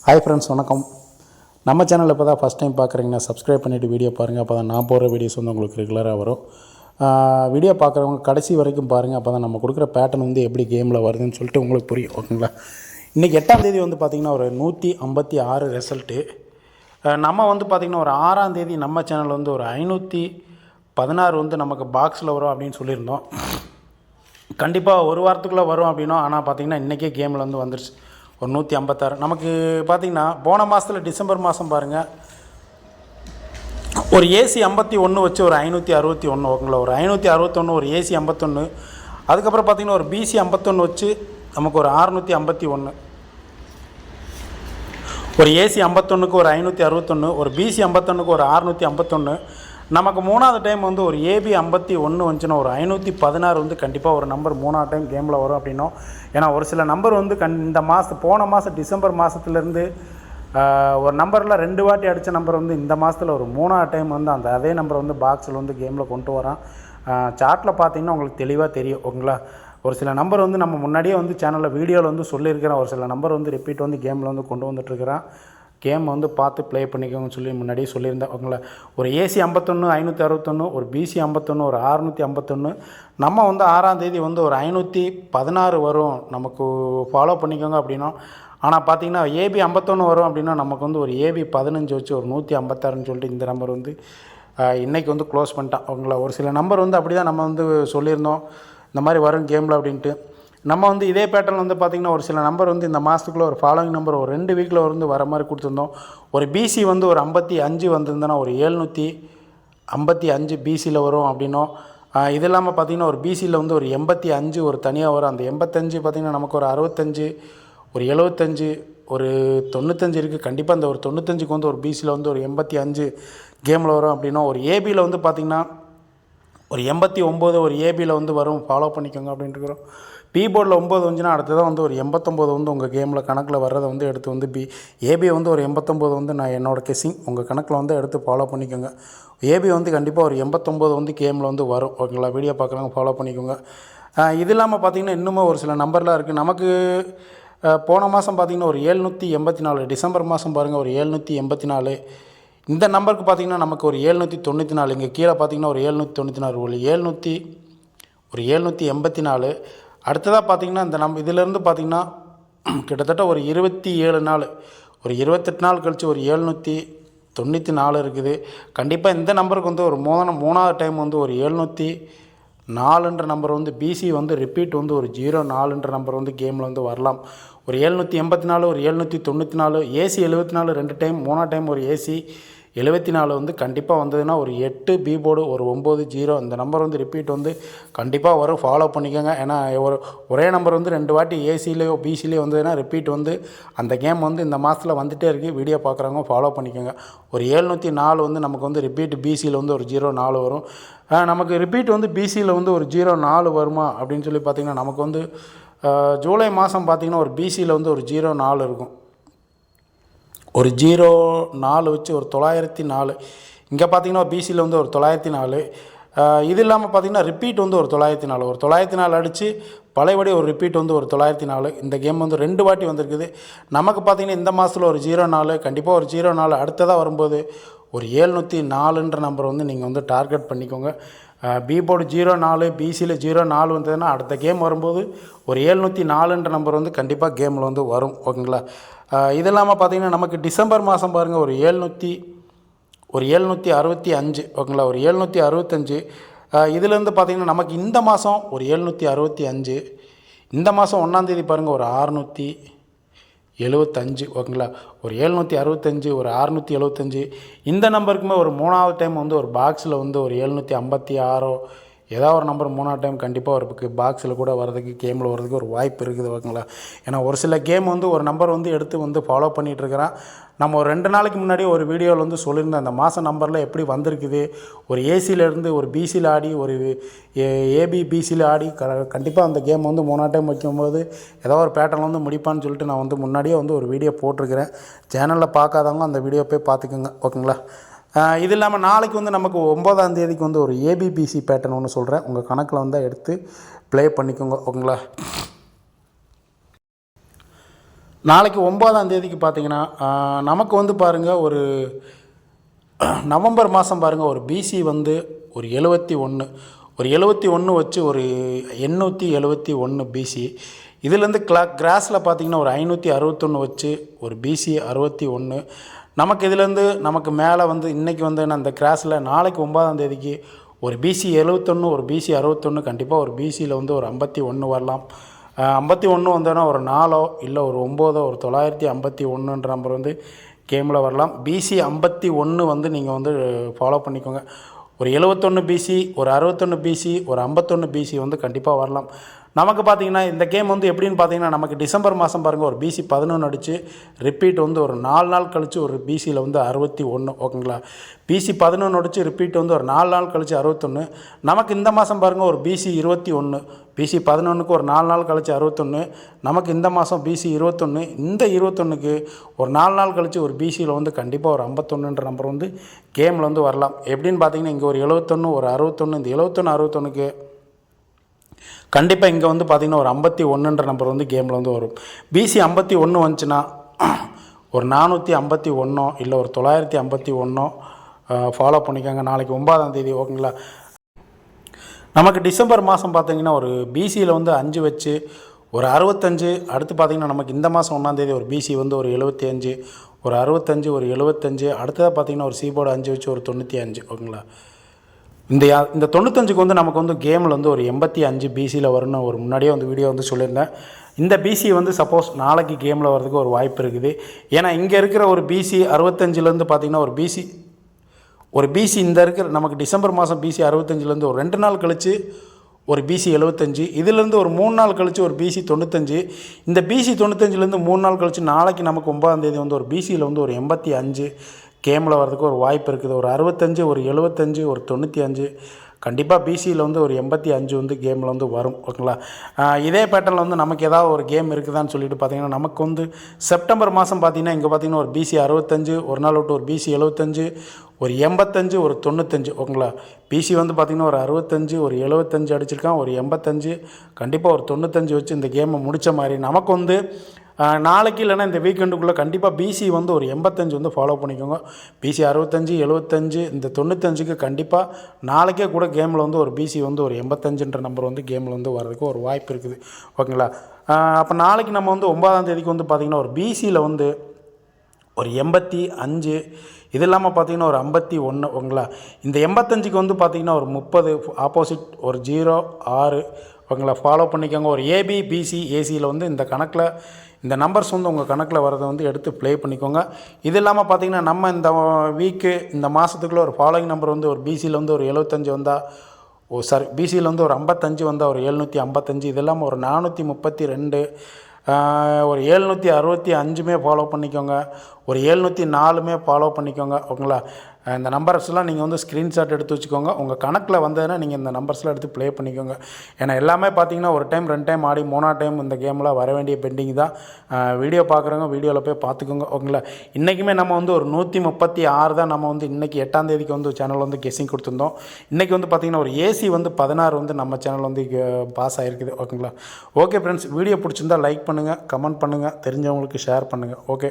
Hi friends, வணக்கம். நம்ம சேனலில் இப்போ தான் ஃபஸ்ட் டைம் பார்க்குறீங்கன்னா சப்ஸ்கிரைப் பண்ணிவிட்டு வீடியோ பாருங்கள். அப்போ தான் நான் போடுற வீடியோஸ் வந்து உங்களுக்கு ரெகுலராக வரும். வீடியோ பார்க்குறவங்க கடைசி வரைக்கும் பாருங்கள். அப்போ தான் நம்ம கொடுக்குற பேட்டர்ன் வந்து எப்படி கேமில் வருதுன்னு சொல்லிட்டு உங்களுக்கு புரியும். ஓகேங்களா? இன்றைக்கி 8ஆம் தேதி வந்து பார்த்திங்கன்னா ஒரு 156 ரிசல்ட்டு. நம்ம வந்து பார்த்திங்கன்னா ஒரு 6ஆம் தேதி நம்ம சேனல் வந்து ஒரு 516 வந்து நமக்கு பாக்ஸில் வரும் அப்படின்னு சொல்லியிருந்தோம். கண்டிப்பாக ஒரு வாரத்துக்குள்ளே வரும் அப்படின்னா, ஆனால் பார்த்திங்கன்னா இன்றைக்கே கேமில் வந்து வந்துருச்சு ஒரு 156. நமக்கு பார்த்திங்கன்னா போன மாதத்தில் டிசம்பர் மாதம் பாருங்கள், ஒரு ஏசி 51 வச்சு ஒரு 561. ஓகேங்களா? ஒரு 561, ஒரு ஏசி 51. அதுக்கப்புறம் பார்த்திங்கன்னா ஒரு பிசி 51 வச்சு நமக்கு ஒரு 651. ஒரு ஏசி 51க்கு ஒரு 561, ஒரு பிசி 51க்கு ஒரு 651. நமக்கு மூணாவது டைம் வந்து ஒரு ஏபி 51 வந்துச்சுன்னா ஒரு 516 வந்து கண்டிப்பாக ஒரு நம்பர் மூணாவது டைம் கேமில் வரும் அப்படின்னும். ஏன்னா ஒரு சில நம்பர் வந்து இந்த போன மாதம் டிசம்பர் மாதத்துலேருந்து ஒரு நம்பரில் 2 வாட்டி அடித்த நம்பர் வந்து இந்த மாதத்தில் ஒரு மூணாவது டைம் வந்து அதே நம்பர் வந்து பாக்ஸில் வந்து கேமில் கொண்டு வரான். சார்ட்டில் பார்த்தீங்கன்னா உங்களுக்கு தெளிவாக தெரியும். ஓகேங்களா? ஒரு சில நம்பர் வந்து நம்ம முன்னாடியே வந்து சேனலில் வீடியோவில் வந்து சொல்லியிருக்கிறேன். ஒரு சில நம்பர் வந்து ரிப்பீட் வந்து கேமில் வந்து கொண்டு வந்துட்டுருக்கிறான். கேம் வந்து பார்த்து ப்ளே பண்ணிக்கோங்கன்னு சொல்லி முன்னாடியே சொல்லியிருந்தேன். அவங்கள ஒரு ஏசி 51 561, ஒரு பிசி 51 ஒரு 651. நம்ம வந்து 6ஆம் தேதி வந்து ஒரு 516 வரும், நமக்கு ஃபாலோ பண்ணிக்கோங்க அப்படின்னா. ஆனால் பார்த்திங்கன்னா ஏபி 51 வரும் அப்படின்னா நமக்கு வந்து ஒரு ஏபி 15 வச்சு ஒரு 156ன்னு சொல்லிட்டு இந்த நம்பர் வந்து இன்றைக்கி வந்து க்ளோஸ் பண்ணிட்டான். அவங்கள ஒரு சில நம்பர் வந்து அப்படி தான் நம்ம வந்து சொல்லியிருந்தோம் இந்த மாதிரி வரும் கேமில் அப்படின்ட்டு. நம்ம வந்து இதே பேட்டர்ன் வந்து பார்த்திங்கன்னா ஒரு சில நம்பர் வந்து இந்த மாதத்துக்குள்ளே ஒரு ஃபாலோயிங் நம்பர் ஒரு 2 வீக்கில் வந்து வர மாதிரி கொடுத்துருந்தோம். ஒரு பிசி வந்து ஒரு 55 வந்திருந்தோன்னா ஒரு 755 பிசியில் வரும் அப்படின்னோம். இது இல்லாமல் பார்த்திங்கன்னா ஒரு பிசியில் வந்து ஒரு 85 ஒரு தனியாக வரும். அந்த 85 பார்த்திங்கன்னா நமக்கு ஒரு 65, ஒரு 75, ஒரு 95 இருக்குது. கண்டிப்பாக அந்த ஒரு 95க்கு வந்து ஒரு பிசியில் வந்து ஒரு 85 கேமில் வரும் அப்படின்னா. ஒரு ஏபியில் வந்து பார்த்திங்கன்னா ஒரு 89 ஒரு ஏபியில் வந்து வரும், ஃபாலோ பண்ணிக்கோங்க அப்படின்ட்டுருக்குறோம். பி போர்டில் 9 வந்துச்சுன்னா அடுத்ததான் வந்து ஒரு 89 வந்து உங்கள் கேமில் கணக்கில் வர்றதை வந்து எடுத்து வந்து ஏபியை வந்து ஒரு 89 வந்து நான் என்னோடய கெஸ்ஸிங் உங்கள் கணக்கில் வந்து எடுத்து ஃபாலோ பண்ணிக்கோங்க. ஏபி வந்து கண்டிப்பாக ஒரு 89 வந்து கேமில் வந்து வரும். ஓகேங்களா? வீடியோ பார்க்குறவங்க ஃபாலோ பண்ணிக்கோங்க. இது இல்லாமல் பார்த்திங்கன்னா இன்னுமே ஒரு சில நம்பர்லாம் இருக்குது. நமக்கு போன மாதம் பார்த்திங்கன்னா ஒரு 784, டிசம்பர் மாதம் பாருங்கள் ஒரு 784. இந்த நம்பருக்கு பார்த்திங்கன்னா நமக்கு ஒரு 794. இங்கே கீழே பார்த்திங்கன்னா ஒரு 794, ஒரு 784. அடுத்ததாக பார்த்திங்கன்னா இந்த இதிலேருந்து பார்த்திங்கன்னா கிட்டத்தட்ட ஒரு 27 நாள், ஒரு 28 நாள் கழித்து ஒரு 794 இருக்குது. கண்டிப்பாக இந்த நம்பருக்கு வந்து ஒரு மூணாவது டைம் வந்து ஒரு 704ன்ற நம்பர் வந்து பிசி வந்து ரிப்பீட் வந்து ஒரு 04ன்ற நம்பர் வந்து கேமில் வந்து வரலாம். ஒரு 784, ஒரு 794, ஏசி 74 2 டைம், மூணாவது டைம் ஒரு ஏசி 74 வந்து கண்டிப்பாக வந்ததுன்னா ஒரு 8 பி போர்டு ஒரு 90 இந்த நம்பர் வந்து ரிப்பீட் வந்து கண்டிப்பாக வரும், ஃபாலோ பண்ணிக்கோங்க. ஏன்னா ஒரே நம்பர் வந்து 2 வாட்டி ஏசிலேயோ பிசிலேயோ வந்ததுன்னா ரிப்பீட் வந்து அந்த கேம் வந்து இந்த மாதத்தில் வந்துகிட்டே இருக்குது. வீடியோ பார்க்குறவங்க ஃபாலோ பண்ணிக்கோங்க. ஒரு 704 வந்து நமக்கு வந்து ரிப்பீட் பிசியில் வந்து ஒரு 04 வரும். நமக்கு ரிப்பீட் வந்து பிசியில் வந்து ஒரு 04 வருமா அப்படின்னு சொல்லி பார்த்திங்கன்னா நமக்கு வந்து ஜூலை மாதம் பார்த்திங்கன்னா ஒரு பிசியில் வந்து ஒரு 04 இருக்கும். ஒரு 04 வச்சு ஒரு 904. இங்கே பார்த்திங்கன்னா பிசியில் வந்து ஒரு 904. இது இல்லாமல் பார்த்திங்கன்னா ரிப்பீட் வந்து ஒரு 904, ஒரு 904 அடித்து பழையபடி ஒரு ரிப்பீட் வந்து ஒரு 904. இந்த கேம் வந்து 2 வாட்டி வந்திருக்குது. நமக்கு பார்த்திங்கன்னா இந்த மாதத்தில் ஒரு 04, கண்டிப்பாக ஒரு 04. அடுத்ததாக வரும்போது ஒரு 704ன்ற நம்பர் வந்து நீங்கள் வந்து டார்கெட் பண்ணிக்கோங்க. பி போர்டு 04, பிசியில் 04 வந்ததுன்னா அடுத்த கேம் வரும்போது ஒரு 704ன்ற நம்பர் வந்து கண்டிப்பாக கேமில் வந்து வரும். ஓகேங்களா? இது இல்லாமல் பார்த்திங்கன்னா நமக்கு டிசம்பர் மாதம் பாருங்கள் ஒரு 765. ஓகேங்களா? ஒரு 765. இதிலேருந்து பார்த்திங்கன்னா நமக்கு இந்த மாதம் ஒரு 765. இந்த மாதம் 1ஆம் தேதி பாருங்கள் ஒரு 675. ஓகேங்களா? ஒரு 765, ஒரு 675. இந்த நம்பருக்குமே ஒரு மூணாவது டைம் வந்து ஒரு பாக்ஸில் வந்து ஒரு 756 ஏதாவது ஒரு நம்பர் மூணாவது டைம் கண்டிப்பாக ஒரு பாக்ஸில் கூட வர்றதுக்கு கேமில் வர்றதுக்கு ஒரு வாய்ப்பு இருக்குது. ஓகேங்களா? ஏன்னா ஒரு சில கேம் வந்து ஒரு நம்பர் வந்து எடுத்து வந்து ஃபாலோ பண்ணிகிட்ருக்கிறான். நம்ம ஒரு 2 நாளைக்கு முன்னாடி ஒரு வீடியோவில் வந்து சொல்லியிருந்தேன் அந்த மாதம் நம்பரில் எப்படி வந்திருக்குது. ஒரு ஏசியிலேருந்து ஒரு பிசியில் ஆடி ஒரு ஏபி பிசியில் ஆடி கண்டிப்பாக அந்த கேம் வந்து மூணாவது டைம் வைக்கும்போது ஏதோ ஒரு பேட்டர்னில் வந்து முடிப்பான்னு சொல்லிட்டு நான் வந்து முன்னாடியே வந்து ஒரு வீடியோ போட்டிருக்கிறேன். சேனலில் பார்க்காதவங்க அந்த வீடியோ போய் பார்த்துக்குங்க. ஓகேங்களா? இது இல்லாமல் நாளைக்கு வந்து நமக்கு 9ஆம் தேதிக்கு வந்து ஒரு ஏபிபிசி பேட்டர்ன் ஒன்று சொல்கிறேன். உங்கள் கணக்கில் வந்து எடுத்து ப்ளே பண்ணிக்கோங்க. ஓகேங்களா? நாளைக்கு 9ஆம் தேதிக்கு பார்த்தீங்கன்னா நமக்கு வந்து பாருங்கள் ஒரு நவம்பர் மாதம் பாருங்கள் ஒரு பிசி வந்து ஒரு 71 ஒரு 71 வச்சு ஒரு 871 பிசி. இதுலேருந்து கிராஸில் பார்த்திங்கன்னா ஒரு 561 வச்சு ஒரு பிசி 61. நமக்கு இதுலேருந்து நமக்கு மேலே வந்து இன்றைக்கி வந்து அந்த கிராஸில் நாளைக்கு 9ஆம் தேதிக்கு ஒரு பிசி 71 ஒரு பிசி 61 கண்டிப்பாக ஒரு பிசியில் வந்து ஒரு 51 வரலாம். 51 வந்தோன்னா ஒரு 4 இல்லை ஒரு 9 ஒரு 951ன்ற நம்பர் வந்து கேமில் வரலாம். பிசி 51 வந்து நீங்கள் வந்து ஃபாலோ பண்ணிக்கோங்க. ஒரு 71 பிசி ஒரு 61 பிசி ஒரு 51 பிசி வந்து கண்டிப்பாக வரலாம். நமக்கு பார்த்திங்கன்னா இந்த கேம் வந்து எப்படின்னு பார்த்தீங்கன்னா நமக்கு டிசம்பர் மாதம் பாருங்கள் ஒரு பிசி 11 அடித்து ரிப்பீட் வந்து ஒரு 4 நாள் கழித்து ஒரு பிசியில் வந்து 61. ஓகேங்களா, பிசி 11 அடித்து ரிப்பீட் வந்து ஒரு 4 நாள் கழித்து 61. நமக்கு இந்த மாதம் பாருங்கள் ஒரு பிசி 21 பிசி 11க்கு ஒரு 4 நாள் கழித்து 61. நமக்கு இந்த மாதம் பிசி 21 இந்த 21க்கு ஒரு 4 நாள் கழித்து ஒரு பிசியில் வந்து கண்டிப்பாக ஒரு 51ன்ற நம்பர் வந்து கேமில் வந்து வரலாம். எப்படின்னு பார்த்தீங்கன்னா இங்கே ஒரு 71 ஒரு 61 இந்த 71 61க்கு கண்டிப்பாக இங்கே வந்து பார்த்திங்கன்னா ஒரு 51ன்ற நம்பர் வந்து கேமில் வந்து வரும். பிசி 51 வந்துச்சுன்னா ஒரு 451 இல்லை ஒரு 951 ஃபாலோ பண்ணிக்கோங்க. நாளைக்கு 9ஆம் தேதி. ஓகேங்களா, நமக்கு டிசம்பர் மாதம் பார்த்திங்கன்னா ஒரு பிசியில் வந்து 5 வச்சு ஒரு 65. அடுத்து பார்த்திங்கன்னா நமக்கு இந்த மாதம் 1ஆம் தேதி ஒரு பிசி வந்து ஒரு 75 ஒரு 65 ஒரு 75. அடுத்ததாக பார்த்திங்கன்னா ஒரு சிபோர்டு 5 வச்சு ஒரு 95. ஓகேங்களா, இந்த 95க்கு வந்து நமக்கு வந்து கேமில் வந்து ஒரு 85 பிசியில் வரும்னு ஒரு முன்னாடியே வந்து வீடியோ வந்து சொல்லியிருந்தேன். இந்த பிசி வந்து சப்போஸ் நாளைக்கு கேமில் வர்றதுக்கு ஒரு வாய்ப்பு இருக்குது. ஏன்னா இங்கே இருக்கிற ஒரு பிசி 65லேருந்து பார்த்திங்கன்னா ஒரு பிசி இந்த இருக்கிற நமக்கு டிசம்பர் மாதம் பிசி 65லேருந்து ஒரு 2 நாள் கழித்து ஒரு பிசி 75. இதிலேருந்து ஒரு 3 நாள் கழித்து ஒரு பிசி 95. இந்த பிசி 95லேருந்து 3 நாள் கழித்து நாளைக்கு நமக்கு 9ஆம் தேதி வந்து ஒரு பிசியில் வந்து ஒரு 85 கேமில் வர்றதுக்கு ஒரு வாய்ப்பு இருக்குது. ஒரு 65 ஒரு 75 ஒரு 95 கண்டிப்பாக பிசியில் வந்து ஒரு 85 வந்து கேமில் வந்து வரும். ஓகேங்களா, இதே பேட்டர்னில் வந்து நமக்கு ஏதாவது ஒரு கேம் இருக்குதான்னு சொல்லிட்டு பார்த்திங்கன்னா நமக்கு வந்து செப்டம்பர் மாதம் பார்த்திங்கன்னா இங்கே பார்த்திங்கன்னா ஒரு பிசி 65 ஒரு நாள் விட்டு ஒரு பிசி 75 ஒரு 85 ஒரு 95. ஓகேங்களா, பிசி வந்து பார்த்திங்கன்னா ஒரு 65 ஒரு 75 அடிச்சிருக்கான் ஒரு 85 கண்டிப்பாக ஒரு 95 வச்சு இந்த கேமை முடித்த மாதிரி நமக்கு வந்து நாளைக்கு இல்லைனா இந்த வீக்கெண்டுக்குள்ளே கண்டிப்பாக பிசி வந்து ஒரு 85 வந்து ஃபாலோ பண்ணிக்கோங்க. பிசி 65 75 இந்த 95க்கு கண்டிப்பாக நாளைக்கே கூட கேமில் வந்து ஒரு பிசி வந்து ஒரு 85ன்ற நம்பர் வந்து கேமில் வந்து வர்றதுக்கு ஒரு வாய்ப்பு இருக்குது. ஓகேங்களா, அப்போ நாளைக்கு நம்ம வந்து 9ஆம் தேதிக்கு வந்து பார்த்திங்கன்னா ஒரு பிசியில் வந்து ஒரு 85 இது இல்லாமல் பார்த்திங்கன்னா ஒரு 51. ஓகேங்களா, இந்த 85க்கு வந்து பார்த்திங்கன்னா ஒரு 30 ஆப்போசிட் ஒரு 0 6. ஓகேங்களா, ஃபாலோ பண்ணிக்கோங்க. ஒரு ஏபி பிசி ஏசியில் வந்து இந்த கணக்கில் இந்த நம்பர்ஸ் வந்து உங்கள் கணக்கில் வரதை வந்து எடுத்து ப்ளே பண்ணிக்கோங்க. இது இல்லாமல் பார்த்திங்கன்னா நம்ம இந்த வீக்கு இந்த மாதத்துக்குள்ளே ஒரு ஃபாலோயிங் நம்பர் வந்து ஒரு பிசியில் வந்து ஒரு 75 வந்தால் பிசியில் வந்து ஒரு 55 வந்தால் ஒரு 755. இது இல்லாமல் ஒரு 432 ஒரு 765 ஃபாலோ பண்ணிக்கோங்க. ஒரு 704 ஃபாலோ பண்ணிக்கோங்க. ஓகேங்களா, இந்த நம்பர்ஸ்லாம் நீங்கள் வந்து ஸ்க்ரீன்ஷாட் எடுத்து வச்சுக்கோங்க. உங்கள் கணக்கில் வந்ததுன்னா நீங்கள் இந்த நம்பர்ஸ்லாம் எடுத்து ப்ளே பண்ணிக்கோங்க. ஏன்னா எல்லாமே பார்த்தீங்கன்னா ஒரு டைம் 2 டைம் ஆடி 3ஆம் டைம் இந்த கேம்லாம் வர வேண்டிய பெண்டிங் தான். வீடியோ பார்க்குறவங்க வீடியோவில் போய் பார்த்துக்கோங்க. ஓகேங்களா, இன்றைக்குமே நம்ம வந்து ஒரு 136 தான் நம்ம வந்து இன்றைக்கி 8ஆம் தேதிக்கு வந்து சேனல் வந்து கெஸ்ஸிங் கொடுத்துருந்தோம். இன்றைக்கி வந்து பார்த்திங்கன்னா ஒரு ஏசி வந்து 16 வந்து நம்ம சேனல் வந்து பாஸ் ஆகிருக்குது. ஓகேங்களா, ஓகே ஃப்ரெண்ட்ஸ், வீடியோ பிடிச்சிருந்தால் லைக் பண்ணுங்கள், கமெண்ட் பண்ணுங்கள், தெரிஞ்சவங்களுக்கு ஷேர் பண்ணுங்கள். ஓகே.